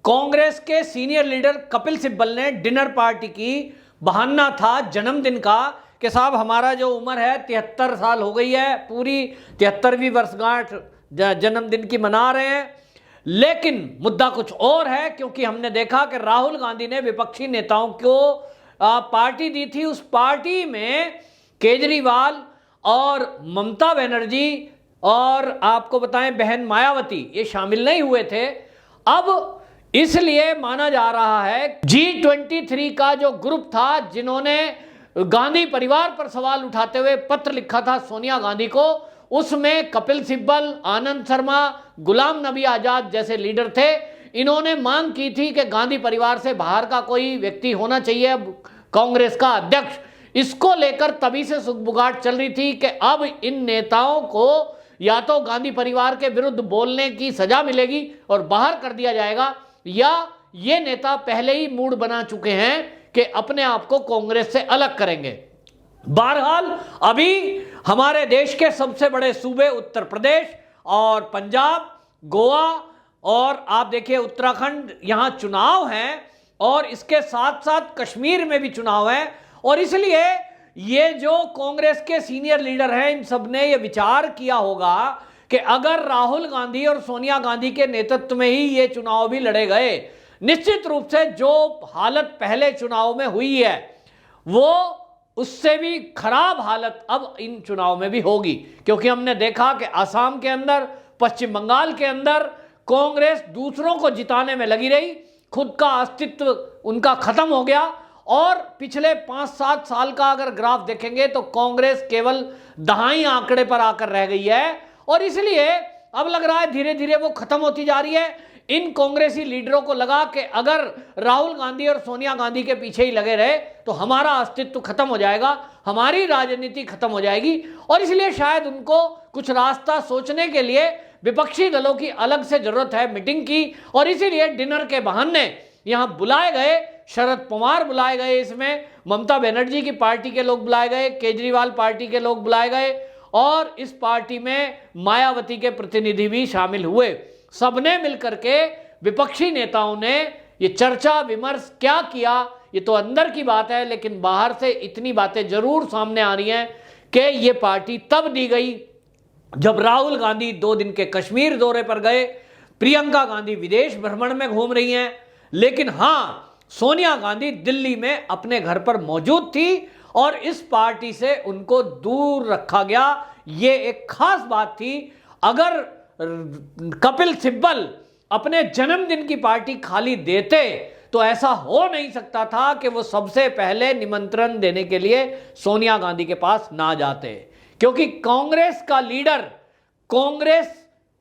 कांग्रेस के senior leader Kapil Sibal ने dinner party की, बहाना था जन्मदिन का कि साहब हमारा जो उम्र है 73 साल हो गई है, पूरी 73वीं वर्षगांठ जन्मदिन की मना रहे हैं। लेकिन मुद्दा कुछ और है, क्योंकि हमने देखा कि राहुल गांधी ने विपक्षी नेताओं को पार्टी दी थी। उस पार्टी में केजरीवाल और ममता बनर्जी और आपको बताएं बहन मायावती ये शामिल नहीं हुए थे। अब इसलिए माना जा रहा है G23 का जो ग्रुप था, जिन्होंने गांधी परिवार पर सवाल उठाते हुए पत्र लिखा था सोनिया गांधी को, उसमें कपिल सिब्बल, आनंद शर्मा, गुलाम नबी आजाद जैसे लीडर थे। इन्होंने मांग की थी कि गांधी परिवार से बाहर का कोई व्यक्ति होना चाहिए कांग्रेस का अध्यक्ष। इसको लेकर तभी से सुगबुगाहट चल रही थी कि अब इन नेताओं को या तो गांधी परिवार के विरुद्ध बोलने की सजा मिलेगी और बाहर कर दिया जाएगा, या ये नेता पहले ही मूड बना चुके हैं कि अपने आप को कांग्रेस से अलग करेंगे। बहरहाल अभी हमारे देश के सबसे बड़े सूबे उत्तर प्रदेश और पंजाब, गोवा और आप देखिए उत्तराखंड, यहां चुनाव हैं और इसके साथ साथ कश्मीर में भी चुनाव है। और इसलिए ये जो कांग्रेस के सीनियर लीडर हैं, इन सब ने ये विचार किया होगा कि अगर राहुल गांधी और सोनिया गांधी के नेतृत्व में ही ये चुनाव भी लड़े गए, निश्चित रूप से जो हालत पहले चुनाव में हुई है वो उससे भी खराब हालत अब इन चुनाव में भी होगी। क्योंकि हमने देखा कि असम के अंदर, पश्चिम बंगाल के अंदर कांग्रेस दूसरों को जिताने में लगी रही, खुद का अस्तित्व उनका खत्म हो गया। और पिछले 5-7 साल का अगर ग्राफ देखेंगे तो कांग्रेस केवल दहाई आंकड़े पर आकर रह गई है। और इसलिए अब लग रहा है धीरे धीरे वो खत्म होती जा रही है। इन कांग्रेसी लीडरों को लगा कि अगर राहुल गांधी और सोनिया गांधी के पीछे ही लगे रहे तो हमारा अस्तित्व खत्म हो जाएगा, हमारी राजनीति खत्म हो जाएगी। और इसलिए शायद उनको कुछ रास्ता सोचने के लिए विपक्षी दलों की अलग से जरूरत है मीटिंग की। और इसीलिए डिनर के बहाने यहां बुलाए गए, शरद पवार बुलाए गए, इसमें ममता बनर्जी की पार्टी के लोग बुलाए गए, केजरीवाल पार्टी के लोग बुलाए गए और इस पार्टी में मायावती के प्रतिनिधि भी शामिल हुए। सबने मिलकर के विपक्षी नेताओं ने ये चर्चा विमर्श क्या किया, ये तो अंदर की बात है, लेकिन बाहर से इतनी बातें जरूर सामने आ रही हैं कि ये पार्टी तब दी गई जब राहुल गांधी 2 दिन के कश्मीर दौरे पर गए, प्रियंका गांधी विदेश भ्रमण में घूम रही हैं, लेकिन हां सोनिया गांधी दिल्ली में अपने घर पर मौजूद थी और इस पार्टी से उनको दूर रखा गया। ये एक खास बात थी। अगर कपिल सिब्बल अपने जन्मदिन की पार्टी खाली देते तो ऐसा हो नहीं सकता था कि वो सबसे पहले निमंत्रण देने के लिए सोनिया गांधी के पास ना जाते, क्योंकि कांग्रेस का लीडर, कांग्रेस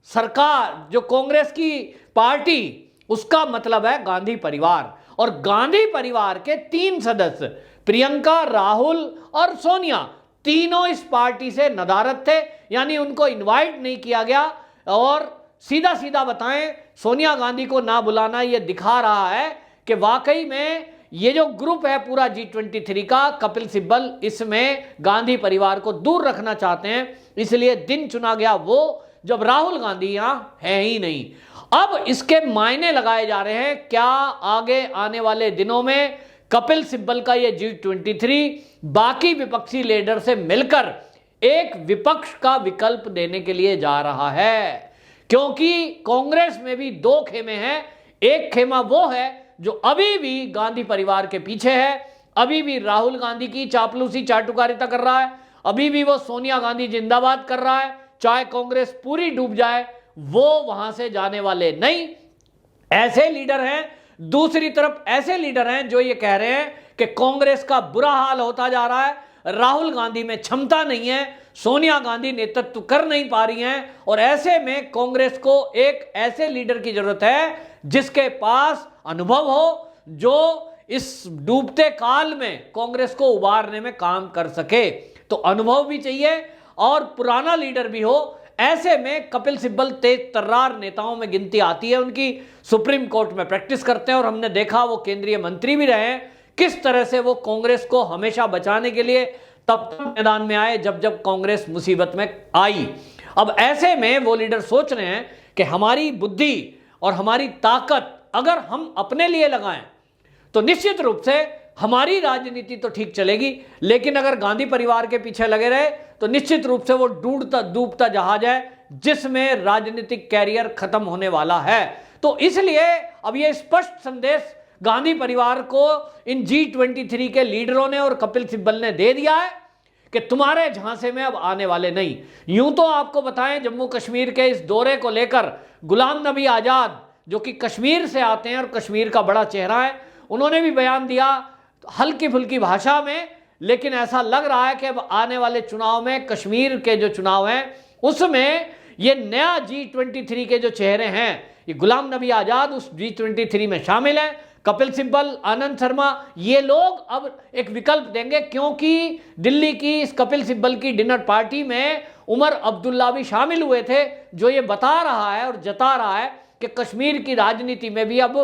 सरकार, जो कांग्रेस की पार्टी, उसका मतलब है गांधी परिवार। और गांधी परिवार के 3 सदस्य प्रियंका, राहुल और सोनिया, तीनों इस पार्टी से नदारद थे, यानी उनको इनवाइट नहीं किया गया। और सीधा सीधा बताएं, सोनिया गांधी को ना बुलाना यह दिखा रहा है कि वाकई में ये जो ग्रुप है पूरा G23 का, कपिल सिब्बल, इसमें गांधी परिवार को दूर रखना चाहते हैं। इसलिए दिन चुना गया वो जब राहुल गांधी यहां है ही नहीं। अब इसके मायने लगाए जा रहे हैं, क्या आगे आने वाले दिनों में कपिल सिब्बल का ये G23 बाकी विपक्षी लीडर से मिलकर एक विपक्ष का विकल्प देने के लिए जा रहा है। क्योंकि कांग्रेस में भी 2 खेमे हैं। एक खेमा वो है जो अभी भी गांधी परिवार के पीछे है, अभी भी राहुल गांधी की चापलूसी चाटुकारिता कर रहा है, अभी भी वो सोनिया गांधी जिंदाबाद कर रहा है, चाहे कांग्रेस पूरी डूब जाए वो वहां से जाने वाले नहीं, ऐसे लीडर हैं। दूसरी तरफ ऐसे लीडर हैं जो ये कह रहे हैं कि कांग्रेस का बुरा हाल होता जा रहा है, राहुल गांधी में क्षमता नहीं है, सोनिया गांधी नेतृत्व कर नहीं पा रही हैं, और ऐसे में कांग्रेस को एक ऐसे लीडर की जरूरत है जिसके पास अनुभव हो, जो इस डूबते काल में कांग्रेस को उबारने में काम कर सके। तो अनुभव भी चाहिए और पुराना लीडर भी हो। ऐसे में कपिल सिब्बल तेज तर्रार नेताओं में गिनती आती है, उनकी सुप्रीम कोर्ट में प्रैक्टिस करते हैं और हमने देखा वो केंद्रीय मंत्री भी रहे हैं, किस तरह से वो कांग्रेस को हमेशा बचाने के लिए तब तक मैदान में आए जब जब कांग्रेस मुसीबत में आई। अब ऐसे में वो लीडर सोच रहे हैं कि हमारी बुद्धि और हमारी ताकत अगर हम अपने लिए लगाएं तो निश्चित रूप से हमारी राजनीति तो ठीक चलेगी, लेकिन अगर गांधी परिवार के पीछे लगे रहे तो निश्चित रूप से वो डूबता जहाज है जिसमें राजनीतिक कैरियर खत्म होने वाला है। तो इसलिए अब ये स्पष्ट संदेश गांधी परिवार को इन G23 के लीडरों ने और कपिल सिब्बल ने दे दिया है कि तुम्हारे झांसे में अब आने वाले नहीं। यूं तो आपको बताएं, जम्मू कश्मीर के इस दौरे को लेकर गुलाम नबी आजाद जो कि कश्मीर से आते हैं और कश्मीर का बड़ा चेहरा है, उन्होंने भी बयान दिया हल्की फुल्की भाषा में, लेकिन ऐसा लग रहा है कि अब आने वाले चुनाव में, कश्मीर के जो चुनाव हैं उसमें ये नया G23 के जो चेहरे हैं, ये गुलाम नबी आजाद उस G23 में शामिल हैं। कपिल सिब्बल, आनंद शर्मा, ये लोग अब एक विकल्प देंगे, क्योंकि दिल्ली की इस कपिल सिब्बल की डिनर पार्टी में उमर अब्दुल्ला भी शामिल हुए थे, जो ये बता रहा है और जता रहा है कि कश्मीर की राजनीति में भी अब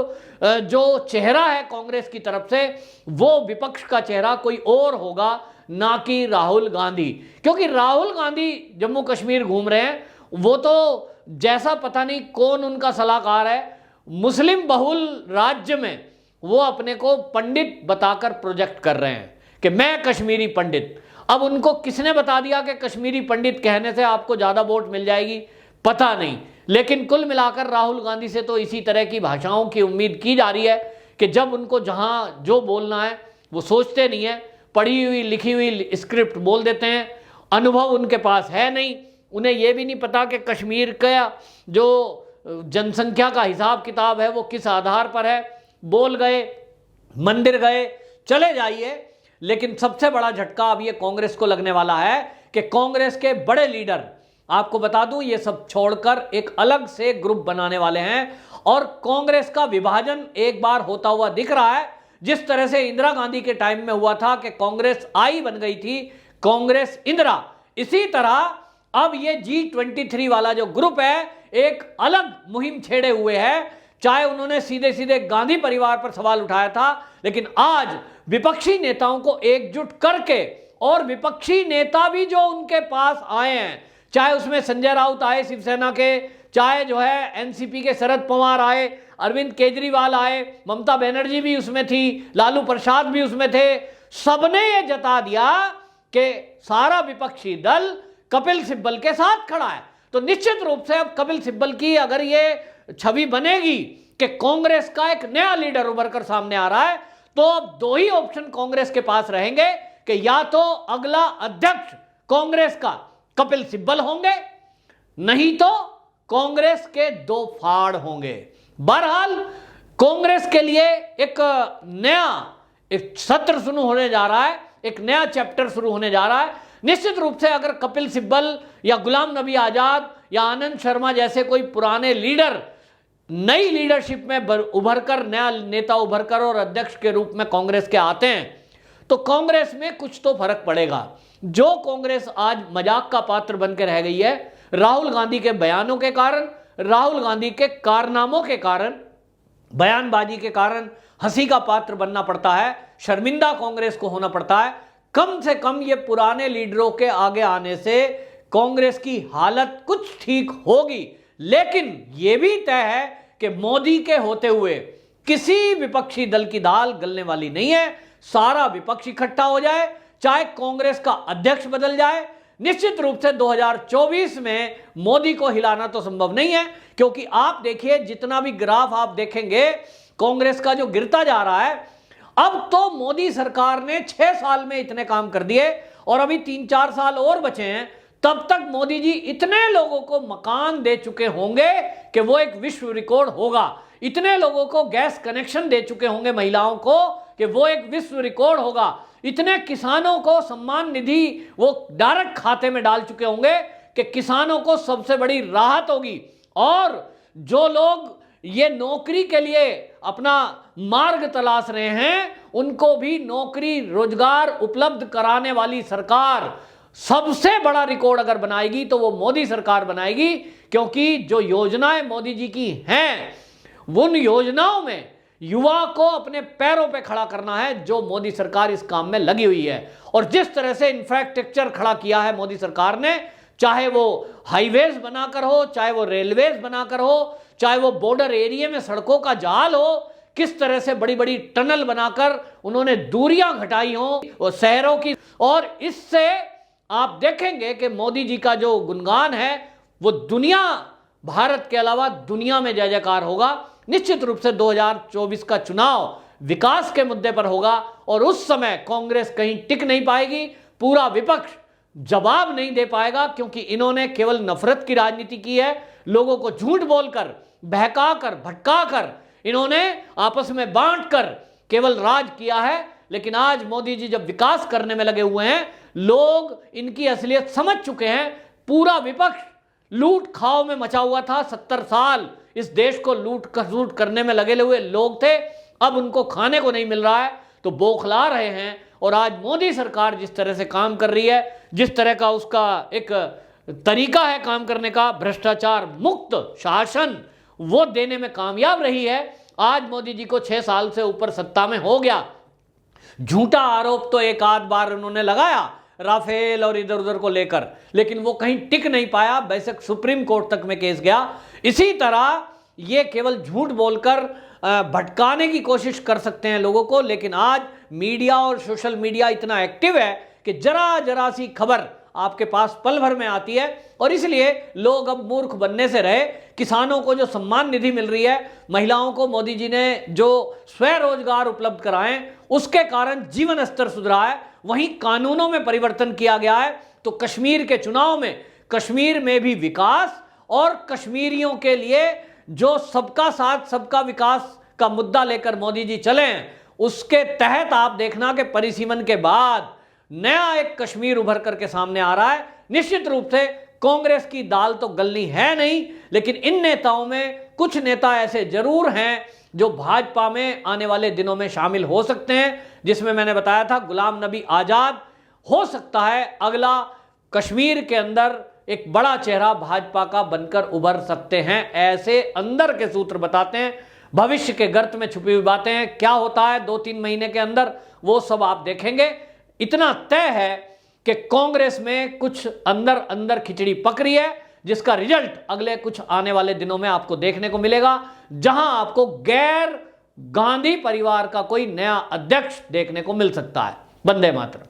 जो चेहरा है कांग्रेस की तरफ से, वो विपक्ष का चेहरा कोई और होगा, ना कि राहुल गांधी। क्योंकि राहुल गांधी जम्मू कश्मीर घूम रहे हैं, वो तो जैसा पता नहीं कौन उनका सलाहकार है, मुस्लिम बहुल राज्य में वो अपने को पंडित बताकर प्रोजेक्ट कर रहे हैं कि मैं कश्मीरी पंडित। अब उनको किसने बता दिया कि कश्मीरी पंडित कहने से आपको ज्यादा वोट मिल जाएगी, पता नहीं, लेकिन कुल मिलाकर राहुल गांधी से तो इसी तरह की भाषाओं की उम्मीद की जा रही है कि जब उनको जहां जो बोलना है वो सोचते नहीं है, पढ़ी हुई लिखी हुई स्क्रिप्ट बोल देते हैं, अनुभव उनके पास है नहीं, उन्हें यह भी नहीं पता कि कश्मीर का जो जनसंख्या का हिसाब किताब है वो किस आधार पर है। बोल गए, मंदिर गए, चले जाइए। लेकिन सबसे बड़ा झटका अब ये कांग्रेस को लगने वाला है कि कांग्रेस के बड़े लीडर, आपको बता दूं, ये सब छोड़कर एक अलग से ग्रुप बनाने वाले हैं और कांग्रेस का विभाजन एक बार होता हुआ दिख रहा है। जिस तरह से इंदिरा गांधी के टाइम में हुआ था कि कांग्रेस आई बन गई थी, कांग्रेस इंदिरा, इसी तरह अब ये G23 वाला जो ग्रुप है एक अलग मुहिम छेड़े हुए है। चाहे उन्होंने सीधे सीधे गांधी परिवार पर सवाल उठाया था, लेकिन आज विपक्षी नेताओं को एकजुट करके, और विपक्षी नेता भी जो उनके पास आए हैं, चाहे उसमें संजय राउत आए शिवसेना के, चाहे जो है एनसीपी के शरद पवार आए, अरविंद केजरीवाल आए, ममता बनर्जी भी उसमें थी, लालू प्रसाद भी उसमें थे, सबने ये जता दिया कि सारा विपक्षी दल कपिल सिब्बल के साथ खड़ा है। तो निश्चित रूप से अब कपिल सिब्बल की अगर ये छवि बनेगी कि कांग्रेस का एक नया लीडर उभर कर सामने आ रहा है, तो अब दो ही ऑप्शन कांग्रेस के पास रहेंगे कि या तो अगला अध्यक्ष कांग्रेस का कपिल सिब्बल होंगे, नहीं तो कांग्रेस के दो फाड़ होंगे। बहरहाल कांग्रेस के लिए एक नया सत्र शुरू होने जा रहा है, एक नया चैप्टर शुरू होने जा रहा है। निश्चित रूप से अगर कपिल सिब्बल या गुलाम नबी आजाद या आनंद शर्मा जैसे कोई पुराने लीडर नई लीडरशिप में उभरकर, नया नेता उभरकर और अध्यक्ष के रूप में कांग्रेस के आते हैं, तो कांग्रेस में कुछ तो फर्क पड़ेगा। जो कांग्रेस आज मजाक का पात्र बनकर रह गई है, राहुल गांधी के बयानों के कारण, राहुल गांधी के कारनामों के कारण, बयानबाजी के कारण हंसी का पात्र बनना पड़ता है, शर्मिंदा कांग्रेस को होना पड़ता है। कम से कम ये पुराने लीडरों के आगे आने से कांग्रेस की हालत कुछ ठीक होगी, लेकिन यह भी तय है कि मोदी के होते हुए किसी विपक्षी दल की दाल गलने वाली नहीं है। सारा विपक्ष इकट्ठा हो जाए, चाहे कांग्रेस का अध्यक्ष बदल जाए, निश्चित रूप से 2024 में मोदी को हिलाना तो संभव नहीं है। क्योंकि आप देखिए, जितना भी ग्राफ आप देखेंगे कांग्रेस का जो गिरता जा रहा है, अब तो मोदी सरकार ने 6 साल में इतने काम कर दिए और अभी 3-4 साल और बचे हैं, तब तक मोदी जी इतने लोगों को मकान दे चुके होंगे कि वो एक विश्व रिकॉर्ड होगा। इतने लोगों को गैस कनेक्शन दे चुके होंगे महिलाओं को कि वो एक विश्व रिकॉर्ड होगा। इतने किसानों को सम्मान निधि वो डायरेक्ट खाते में डाल चुके होंगे कि किसानों को सबसे बड़ी राहत होगी। और जो लोग ये नौकरी के लिए अपना मार्ग तलाश रहे हैं, उनको भी नौकरी रोजगार उपलब्ध कराने वाली सरकार सबसे बड़ा रिकॉर्ड अगर बनाएगी तो वो मोदी सरकार बनाएगी। क्योंकि जो योजनाएं मोदी जी की हैं, उन योजनाओं में युवा को अपने पैरों पे खड़ा करना है, जो मोदी सरकार इस काम में लगी हुई है। और जिस तरह से इंफ्रास्ट्रक्चर खड़ा किया है मोदी सरकार ने, चाहे वो हाईवेज बनाकर हो, चाहे वो रेलवेज बनाकर हो, चाहे वो बॉर्डर एरिया में सड़कों का जाल हो, किस तरह से बड़ी बड़ी टनल बनाकर उन्होंने दूरियां घटाई हो और शहरों की। और इससे आप देखेंगे कि मोदी जी का जो गुणगान है वो दुनिया, भारत के अलावा दुनिया में जय जयकार होगा। निश्चित रूप से 2024 का चुनाव विकास के मुद्दे पर होगा और उस समय कांग्रेस कहीं टिक नहीं पाएगी, पूरा विपक्ष जवाब नहीं दे पाएगा, क्योंकि इन्होंने केवल नफरत की राजनीति की है। लोगों को झूठ बोलकर, बहकाकर, भटकाकर, इन्होंने आपस में बांटकर केवल राज किया है। लेकिन आज मोदी जी जब विकास करने में लगे हुए हैं, लोग इनकी असलियत समझ चुके हैं। पूरा विपक्ष लूट खाओ में मचा हुआ था, 70 साल इस देश को लूट करने में लगे हुए लोग थे। अब उनको खाने को नहीं मिल रहा है तो बौखला रहे हैं। और आज मोदी सरकार जिस तरह से काम कर रही है, जिस तरह का उसका एक तरीका है काम करने का, भ्रष्टाचार मुक्त शासन, वो देने में कामयाब रही है। आज मोदी जी को 6 साल से ऊपर सत्ता में हो गया। झूठा आरोप तो एक आध बार उन्होंने लगाया राफेल और इधर उधर को लेकर, लेकिन वो कहीं टिक नहीं पाया, बेशक सुप्रीम कोर्ट तक में केस गया। इसी तरह ये केवल झूठ बोलकर भटकाने की कोशिश कर सकते हैं लोगों को। लेकिन आज मीडिया और सोशल मीडिया इतना एक्टिव है कि जरा जरा सी खबर आपके पास पल भर में आती है, और इसलिए लोग अब मूर्ख बनने से रहे। किसानों को जो सम्मान निधि मिल रही है, महिलाओं को मोदी जी ने जो स्वरोजगार उपलब्ध कराए, उसके कारण जीवन स्तर सुधरा है। वहीं कानूनों में परिवर्तन किया गया है। तो कश्मीर के चुनाव में कश्मीर में भी विकास और कश्मीरियों के लिए जो सबका साथ सबका विकास का मुद्दा लेकर मोदी जी चले हैं, उसके तहत आप देखना कि परिसीमन के बाद नया एक कश्मीर उभर करके सामने आ रहा है। निश्चित रूप से कांग्रेस की दाल तो गलनी है नहीं, लेकिन इन नेताओं में कुछ नेता ऐसे जरूर हैं जो भाजपा में आने वाले दिनों में शामिल हो सकते हैं, जिसमें मैंने बताया था गुलाम नबी आजाद हो सकता है अगला कश्मीर के अंदर एक बड़ा चेहरा भाजपा का बनकर उभर सकते हैं। ऐसे अंदर के सूत्र बताते हैं। भविष्य के गर्त में छुपी हुई बातें हैं, क्या होता है 2-3 महीने के अंदर वो सब आप देखेंगे। इतना तय है कि कांग्रेस में कुछ अंदर अंदर खिचड़ी पक रही है, जिसका रिजल्ट अगले कुछ आने वाले दिनों में आपको देखने को मिलेगा, जहां आपको गैर गांधी परिवार का कोई नया अध्यक्ष देखने को मिल सकता है। वंदे मातरम।